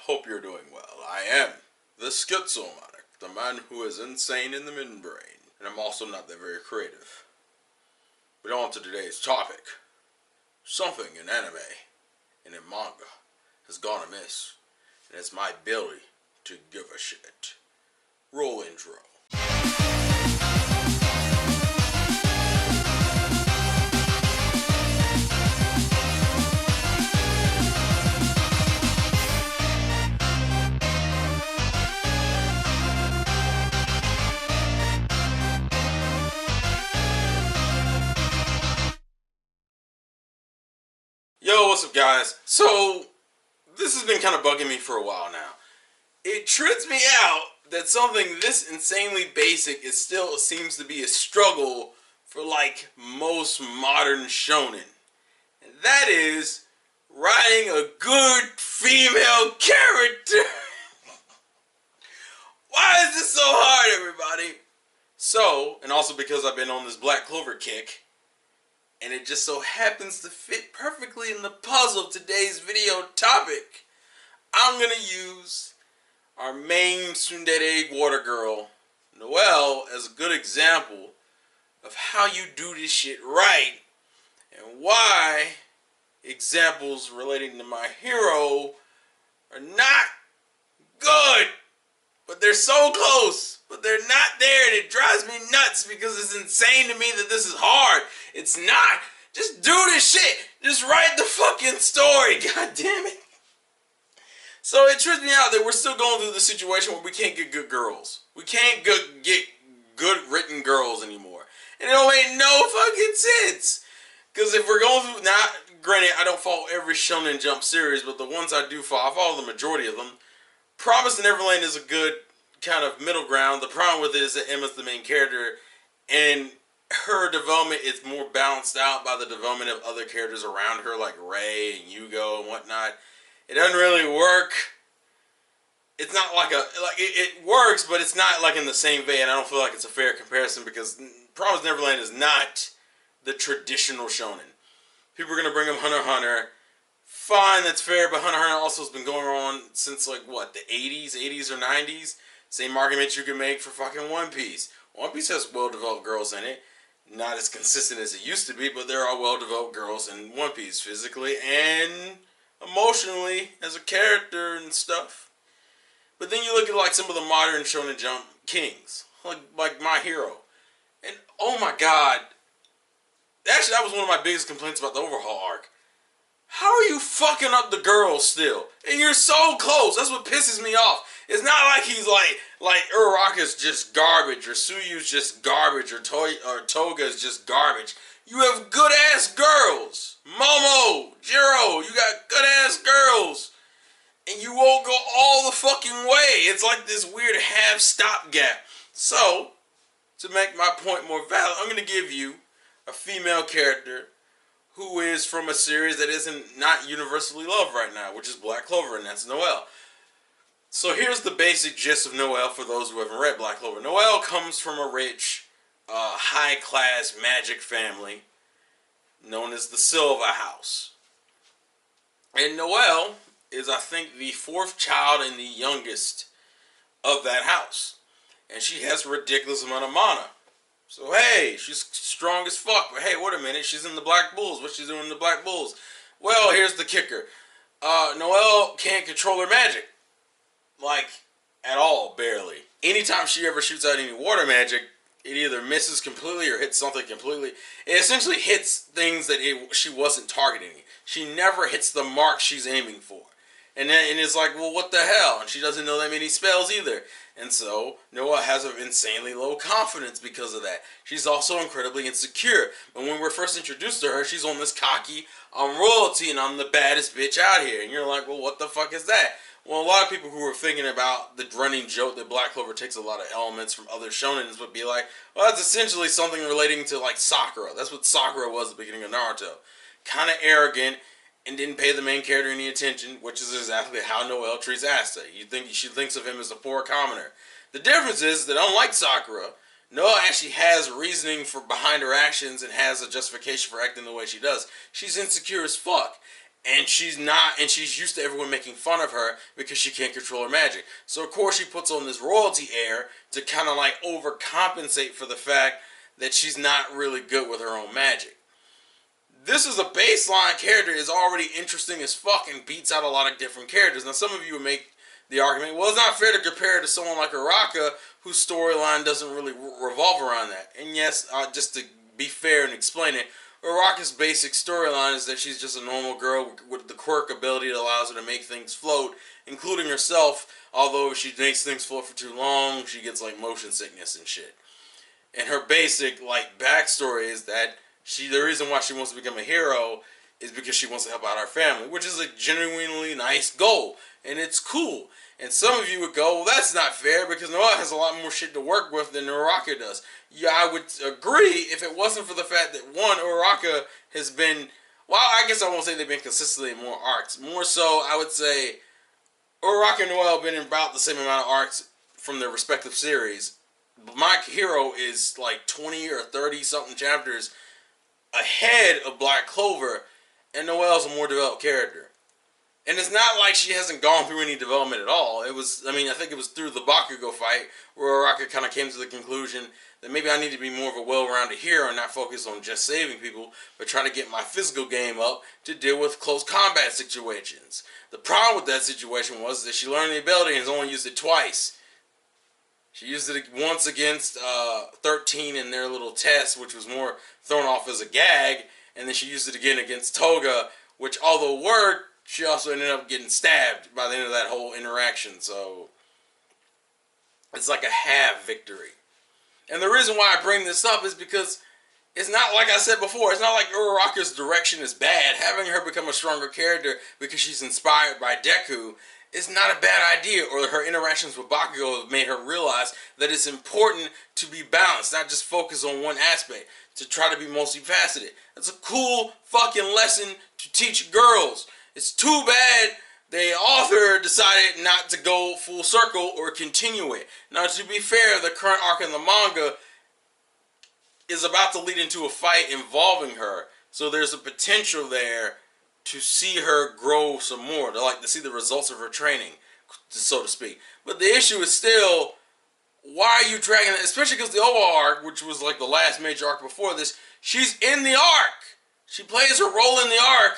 hope you're doing well. I am the schizomanic, the man who is insane in the midbrain, and I'm also not that very creative. But on to today's topic. Something in anime and in manga has gone amiss, and it's my ability to give a shit. Roll intro. Yo, what's up guys? So, this has been kind of bugging me for a while now. It trips me out that something this insanely basic still seems to be a struggle for like most modern shonen. And that is writing a good female character. Why is this so hard, everybody? So, and also because I've been on this Black Clover kick, and it just so happens to fit perfectly in the puzzle of today's video topic, I'm going to use our main tsundere water girl, Noelle, as a good example of how you do this shit right, and why examples relating to my hero are not good, but they're so close, but they're not there, and it drives me nuts because it's insane to me that this is hard. It's not. Just do this shit. Just write the fucking story. God damn it. So it trips me out that we're still going through the situation where we can't get good girls. We can't get good written girls anymore. And it don't make no fucking sense. Because if we're going through, now, granted, I don't follow every Shonen Jump series, but the ones I do follow, I follow the majority of them. Promised Neverland is a good kind of middle ground. The problem with it is that Emma's the main character, and her development is more balanced out by the development of other characters around her, like Rei and Yugo and whatnot. It doesn't really work. It's not like it works, but it's not like in the same vein. I don't feel like it's a fair comparison because Promised Neverland is not the traditional shonen. People are gonna bring up Hunter x Hunter. Fine, that's fair, but Hunter x Hunter also has been going on since like what, the 80s or 90s. Same argument you can make for fucking One Piece. One Piece has well-developed girls in it. Not as consistent as it used to be, but there are well-developed girls in One Piece, physically and emotionally as a character and stuff. But then you look at like some of the modern Shonen Jump kings, like My Hero, and oh my god, actually that was one of my biggest complaints about the overhaul arc. How are you fucking up the girls still? And you're so close. That's what pisses me off. It's not like he's like Uraraka's just garbage, or Suyu's just garbage, or Toga's just garbage. You have good ass girls. Momo, Jiro, you got good ass girls. And you won't go all the fucking way. It's like this weird half stopgap. So, to make my point more valid, I'm going to give you a female character who is from a series that isn't not universally loved right now, which is Black Clover, and that's Noelle. So here's the basic gist of Noelle for those who haven't read Black Clover. Noelle comes from a rich, high-class magic family known as the Silva House. And Noelle is, I think, the fourth child and the youngest of that house. And she has a ridiculous amount of mana. So, hey, she's strong as fuck. But, hey, wait a minute. She's in the Black Bulls. What's she doing in the Black Bulls? Well, here's the kicker. Noelle can't control her magic. Like, at all, barely. Anytime she ever shoots out any water magic, it either misses completely or hits something completely. It essentially hits things that she wasn't targeting. She never hits the mark she's aiming for. And it's like, well, what the hell? And she doesn't know that many spells either. And so, Noelle has an insanely low confidence because of that. She's also incredibly insecure. And when we're first introduced to her, she's on this cocky, I'm royalty and I'm the baddest bitch out here. And you're like, well, what the fuck is that? Well, a lot of people who are thinking about the running joke that Black Clover takes a lot of elements from other shonens would be like, well, that's essentially something relating to like Sakura. That's what Sakura was at the beginning of Naruto. Kind of arrogant and didn't pay the main character any attention, which is exactly how Noelle treats Asta. She thinks of him as a poor commoner. The difference is that unlike Sakura, Noelle actually has reasoning behind her actions and has a justification for acting the way she does. She's insecure as fuck. And she's used to everyone making fun of her because she can't control her magic. So of course she puts on this royalty air to kind of like overcompensate for the fact that she's not really good with her own magic. This is a baseline character is already interesting as fuck and beats out a lot of different characters. Now some of you would make the argument, well, it's not fair to compare her to someone like Uraraka whose storyline doesn't really revolve around that. And yes, just to be fair and explain it, Uraraka's basic storyline is that she's just a normal girl with the quirk ability that allows her to make things float, including herself, although if she makes things float for too long, she gets like motion sickness and shit. And her basic like backstory is that the reason why she wants to become a hero is because she wants to help out her family, which is a genuinely nice goal, and it's cool. And some of you would go, well, that's not fair because Noelle has a lot more shit to work with than Uraraka does. Yeah, I would agree if it wasn't for the fact that, one, Uraraka has been, well, I guess I won't say they've been consistently in more arcs. More so, I would say Uraraka and Noelle have been in about the same amount of arcs from their respective series. But my hero is like 20 or 30 something chapters ahead of Black Clover, and Noelle's a more developed character. And it's not like she hasn't gone through any development at all. I think it was through the Bakugo fight where Uraraka kind of came to the conclusion that maybe I need to be more of a well-rounded hero and not focus on just saving people, but try to get my physical game up to deal with close combat situations. The problem with that situation was that she learned the ability and has only used it twice. She used it once against 13 in their little test, which was more thrown off as a gag, and then she used it again against Toga, which although worked, she also ended up getting stabbed by the end of that whole interaction. So it's like a half victory. And the reason why I bring this up is because it's not like I said before. It's not like Uraraka's direction is bad. Having her become a stronger character because she's inspired by Deku is not a bad idea. Or her interactions with Bakugo have made her realize that it's important to be balanced, not just focus on one aspect, to try to be multifaceted. That's a cool fucking lesson to teach girls. It's too bad the author decided not to go full circle or continue it. Now, to be fair, the current arc in the manga is about to lead into a fight involving her. So there's a potential there to see her grow some more, to see the results of her training, so to speak. But the issue is still, why are you dragging it? Especially because the OVA arc, which was like the last major arc before this, she's in the arc. She plays her role in the arc.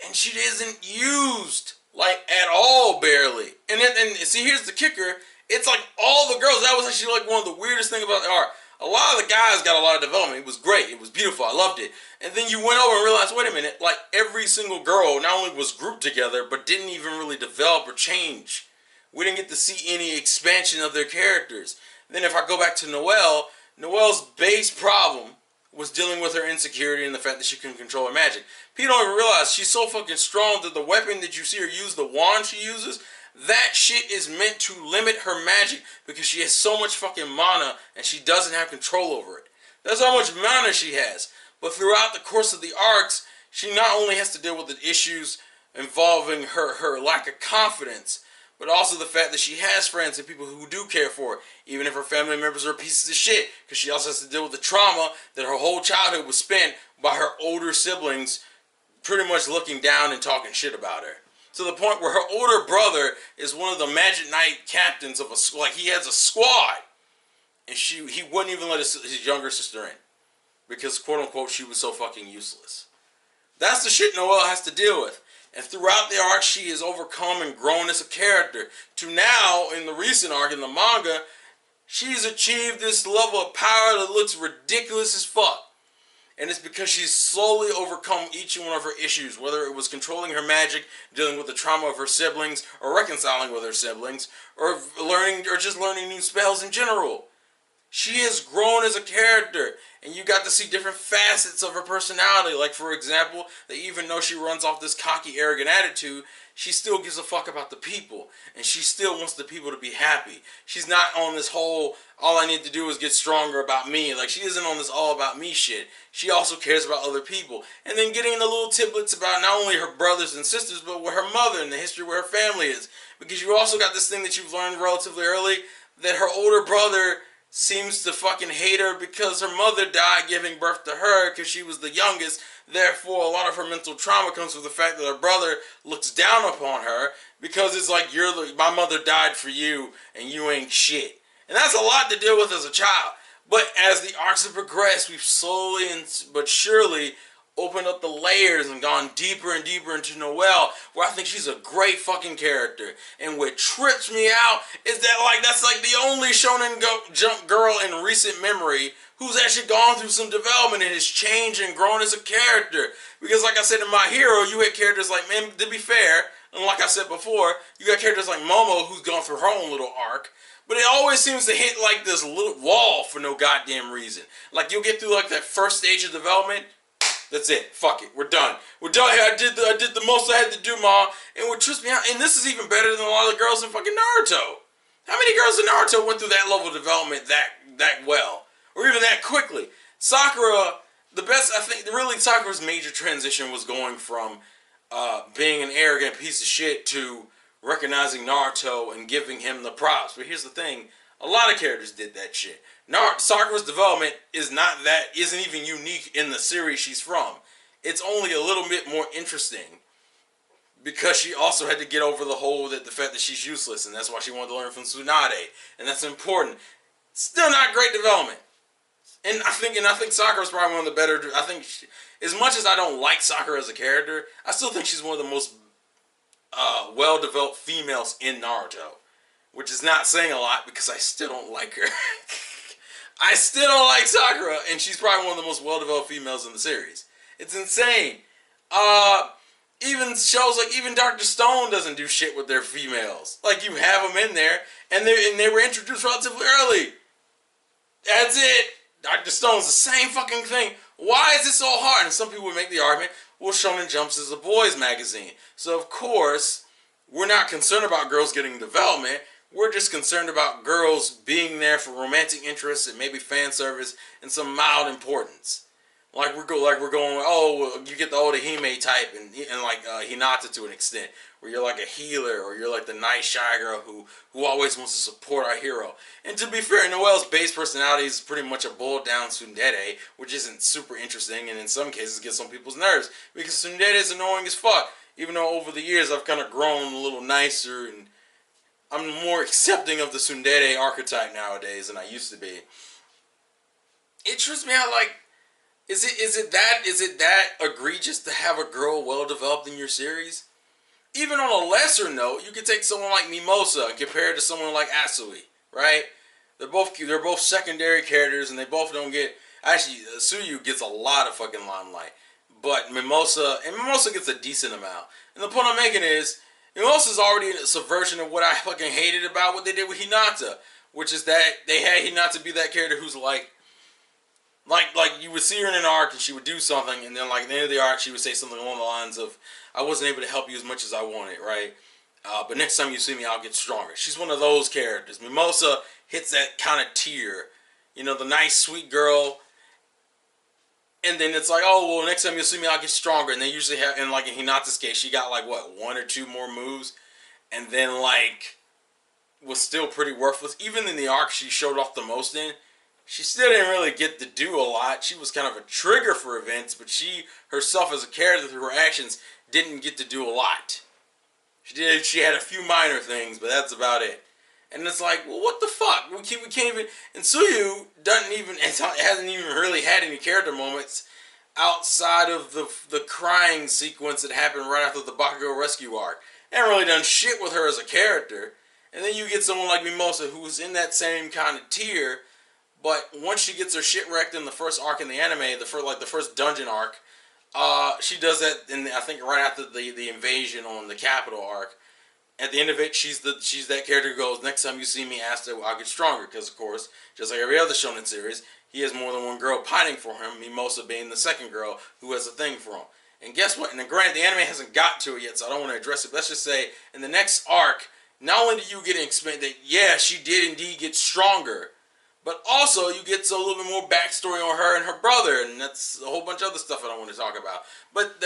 And she isn't used, like, at all, barely. And see, here's the kicker. It's like all the girls, that was actually like one of the weirdest things about the art. A lot of the guys got a lot of development. It was great. It was beautiful. I loved it. And then you went over and realized, wait a minute, like every single girl not only was grouped together, but didn't even really develop or change. We didn't get to see any expansion of their characters. Then if I go back to Noelle, Noelle's base problem was dealing with her insecurity and the fact that she couldn't control her magic. People don't even realize she's so fucking strong that the weapon that you see her use, the wand she uses, that shit is meant to limit her magic because she has so much fucking mana and she doesn't have control over it. That's how much mana she has. But throughout the course of the arcs, she not only has to deal with the issues involving her lack of confidence, but also the fact that she has friends and people who do care for her, even if her family members are pieces of shit, because she also has to deal with the trauma that her whole childhood was spent by her older siblings pretty much looking down and talking shit about her. To the point where her older brother is one of the Magic Knight captains of he has a squad, and he wouldn't even let his younger sister in, because quote unquote she was so fucking useless. That's the shit Noelle has to deal with. And throughout the arc, she has overcome and grown as a character. To now, in the recent arc in the manga, she's achieved this level of power that looks ridiculous as fuck. And it's because she's slowly overcome each one of her issues, whether it was controlling her magic, dealing with the trauma of her siblings, or reconciling with her siblings, or just learning new spells in general. She has grown as a character, and you got to see different facets of her personality. Like, for example, that even though she runs off this cocky, arrogant attitude, she still gives a fuck about the people, and she still wants the people to be happy. She's not on this whole, all I need to do is get stronger about me. Like, she isn't on this all about me shit. She also cares about other people. And then getting the little tidbits about not only her brothers and sisters, but with her mother and the history where her family is. Because you also got this thing that you've learned relatively early, that her older brother seems to fucking hate her because her mother died giving birth to her because she was the youngest. Therefore, a lot of her mental trauma comes from the fact that her brother looks down upon her because it's like, my mother died for you and you ain't shit. And that's a lot to deal with as a child. But as the arcs have progressed, we've slowly but surely opened up the layers and gone deeper and deeper into Noelle, where I think she's a great fucking character. And what trips me out is that that's like the only shonen jump girl in recent memory who's actually gone through some development and has changed and grown as a character. Because like I said in My Hero, you had characters like, man, to be fair, and like I said before, you got characters like Momo who's gone through her own little arc. But it always seems to hit like this little wall for no goddamn reason. Like you'll get through like that first stage of development. That's it. Fuck it. We're done. We're done here. I did the most I had to do, Ma. And what trips me out, and this is even better than a lot of the girls in fucking Naruto. How many girls in Naruto went through that level of development that well? Or even that quickly? Sakura, really Sakura's major transition was going from being an arrogant piece of shit to recognizing Naruto and giving him the props. But here's the thing. A lot of characters did that shit. Sakura's development isn't even unique in the series she's from. It's only a little bit more interesting because she also had to get over the fact that she's useless, and that's why she wanted to learn from Tsunade, and that's important. Still not great development. And I think Sakura's probably one of the better. As much as I don't like Sakura as a character, I still think she's one of the most well-developed females in Naruto. Which is not saying a lot because I still don't like her. I still don't like Sakura, and she's probably one of the most well-developed females in the series. It's insane. Even shows like even Dr. Stone doesn't do shit with their females. Like you have them in there, and they were introduced relatively early. That's it. Dr. Stone's the same fucking thing. Why is it so hard? And some people would make the argument, well, Shonen Jumps is a boys' magazine, so of course we're not concerned about girls getting development. We're just concerned about girls being there for romantic interests and maybe fan service and some mild importance. Like we're going, oh, you get the old Hime type and like Hinata to an extent, where you're like a healer or you're like the nice shy girl who always wants to support our hero. And to be fair, Noelle's base personality is pretty much a boiled down tsundere, which isn't super interesting and in some cases gets on people's nerves because tsundere is annoying as fuck. Even though over the years I've kind of grown a little nicer and I'm more accepting of the tsundere archetype nowadays than I used to be. It trips me out like, is it that egregious to have a girl well developed in your series? Even on a lesser note, you could take someone like Mimosa and compare it to someone like Asui, right? They're both secondary characters and they both don't get. Actually, Suyu gets a lot of fucking limelight, but Mimosa gets a decent amount. And the point I'm making is, Mimosa's already a subversion of what I fucking hated about what they did with Hinata, which is that they had Hinata be that character who's like you would see her in an arc and she would do something, and then like at the end of the arc she would say something along the lines of, I wasn't able to help you as much as I wanted, right? But next time you see me, I'll get stronger. She's one of those characters. Mimosa hits that kind of tier, you know, the nice sweet girl. And then it's like, oh, well, next time you see me, I'll get stronger. And they usually have, and like in Hinata's case, she got like, what, 1 or 2 more moves? And then like, was still pretty worthless. Even in the arc she showed off the most in, she still didn't really get to do a lot. She was kind of a trigger for events, but she herself as a character through her actions didn't get to do a lot. She had a few minor things, but that's about it. And it's like, well, what the fuck? We can't even. And Suyu hasn't even really had any character moments outside of the crying sequence that happened right after the Bakugo rescue arc. They haven't really done shit with her as a character. And then you get someone like Mimosa who's in that same kind of tier, but once she gets her shit wrecked in the first arc in the anime, the first dungeon arc, she does that. I think right after the invasion on the capital arc. At the end of it, she's that character who goes, next time you see me, Asta, I'll get stronger. Because, of course, just like every other shonen series, he has more than one girl pining for him, Mimosa being the second girl who has a thing for him. And guess what? And granted, the anime hasn't got to it yet, so I don't want to address it. But let's just say, in the next arc, not only do you get an explain that, yeah, she did indeed get stronger, but also you get a little bit more backstory on her and her brother, and that's a whole bunch of other stuff I don't want to talk about. But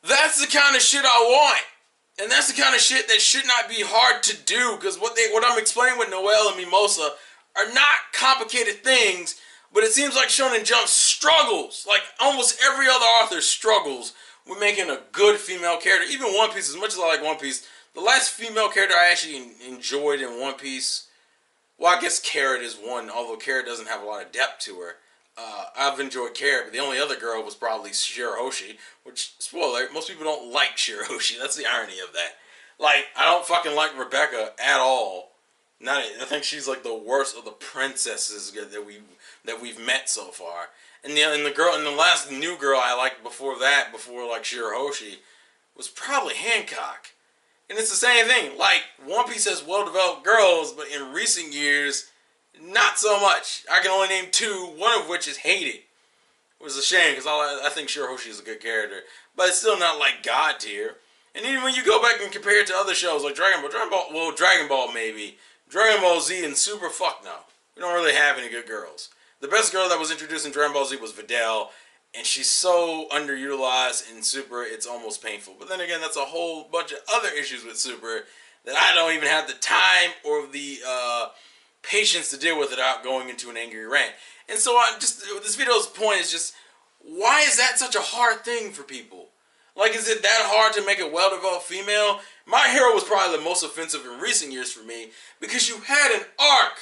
that's the kind of shit I want. And that's the kind of shit that should not be hard to do, because what I'm explaining with Noelle and Mimosa are not complicated things, but it seems like Shonen Jump struggles. Like almost every other author struggles with making a good female character. Even One Piece, as much as I like One Piece, the last female character I actually enjoyed in One Piece, well, I guess Carrot is one, although Carrot doesn't have a lot of depth to her. I've enjoyed Carrot, but the only other girl was probably Shirahoshi, which, spoiler, most people don't like Shirahoshi. That's the irony of that. Like, I don't fucking like Rebecca at all. I think she's like the worst of the princesses that we've met so far. And the last new girl I liked before like Shirahoshi, was probably Hancock. And it's the same thing. Like, One Piece has well-developed girls, but in recent years, not so much. I can only name two, one of which is hated. Which is a shame, because I think Shirahoshi is a good character. But it's still not like God tier. And even when you go back and compare it to other shows like Dragon Ball maybe. Dragon Ball Z and Super, fuck no. We don't really have any good girls. The best girl that was introduced in Dragon Ball Z was Videl, and she's so underutilized in Super, it's almost painful. But then again, that's a whole bunch of other issues with Super that I don't even have the time or the patience to deal with without going into an angry rant. And so this video's point is just, why is that such a hard thing for people? Like, is it that hard to make a well-developed female? My Hero was probably the most offensive in recent years for me, because you had an arc.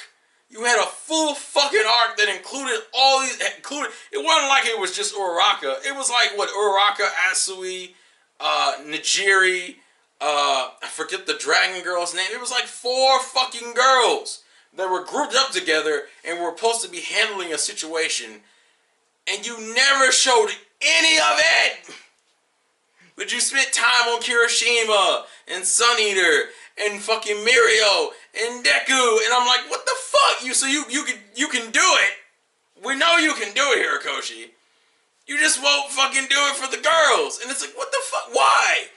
You had a full fucking arc that included all these, it wasn't like it was just Uraraka. It was like, what, Uraraka, Asui, Nijiri, I forget the dragon girl's name. It was like 4 fucking girls that were grouped up together and were supposed to be handling a situation, and you never showed any of it. But you spent time on Kirishima and Sun Eater and fucking Mirio and Deku, and I'm like, what the fuck? You can do it. We know you can do it, Horikoshi. You just won't fucking do it for the girls. And it's like, what the fuck? Why?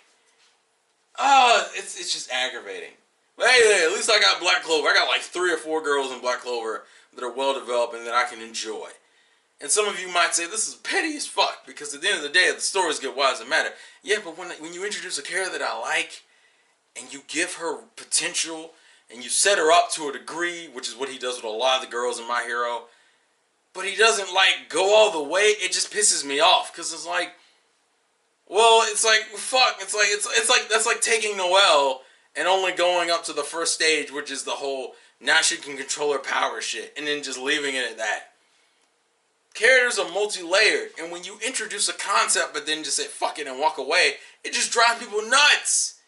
It's just aggravating. But hey, at least I got Black Clover. I got like 3 or 4 girls in Black Clover that are well developed and that I can enjoy. And some of you might say, this is petty as fuck, because at the end of the day, if the story's good, why does it matter? Yeah, but when you introduce a character that I like, and you give her potential, and you set her up to a degree, which is what he does with a lot of the girls in My Hero, but he doesn't, like, go all the way, it just pisses me off, because it's like, well, it's like, fuck, it's like, that's like taking Noelle, and only going up to the first stage, which is the whole, now she can control her power shit, and then just leaving it at that. Characters are multi-layered, and when you introduce a concept but then just say fuck it and walk away, it just drives people nuts.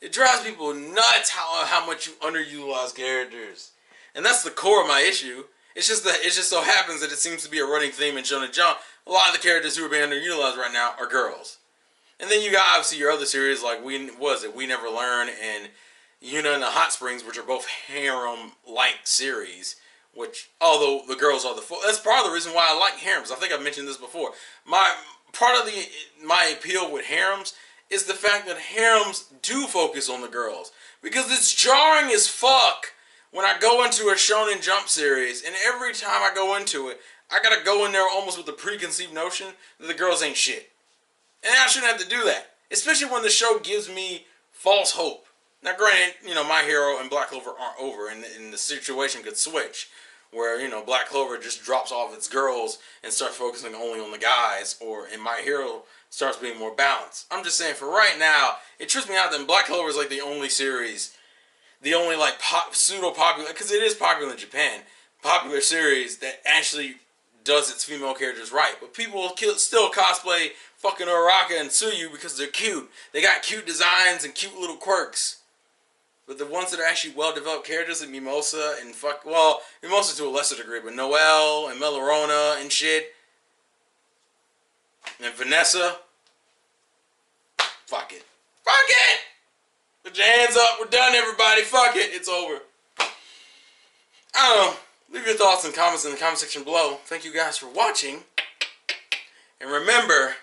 It drives people nuts how much you underutilize characters. And that's the core of my issue. It's just that it just so happens that it seems to be a running theme in Shonen Jump. A lot of the characters who are being underutilized right now are girls. And then you got obviously your other series like We Never Learn and Yuna and the Hot Springs, which are both harem-like series. Which, although the girls are that's part of the reason why I like harems. I think I've mentioned this before. My appeal with harems is the fact that harems do focus on the girls. Because it's jarring as fuck when I go into a Shonen Jump series, and every time I go into it, I gotta go in there almost with the preconceived notion that the girls ain't shit. And I shouldn't have to do that. Especially when the show gives me false hope. Now granted, My Hero and Black Clover aren't over, and the situation could switch. Where, Black Clover just drops off its girls and starts focusing only on the guys, or in My Hero starts being more balanced. I'm just saying, for right now, it trips me out that Black Clover is like the only series, the only like pseudo-popular, because it is popular in Japan, popular series that actually does its female characters right. But people still cosplay fucking Uraraka and Tsuyu because they're cute. They got cute designs and cute little quirks. But the ones that are actually well-developed characters like Mimosa and Mimosa to a lesser degree, but Noelle and Melorona and shit, and Vanessa, fuck it. Fuck it! Put your hands up, we're done everybody, fuck it, it's over. I don't know, leave your thoughts and comments in the comment section below. Thank you guys for watching. And remember,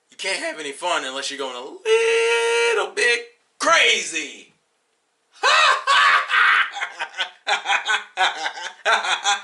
you can't have any fun unless you're going a little bit crazy. Ha ha ha ha ha ha ha ha.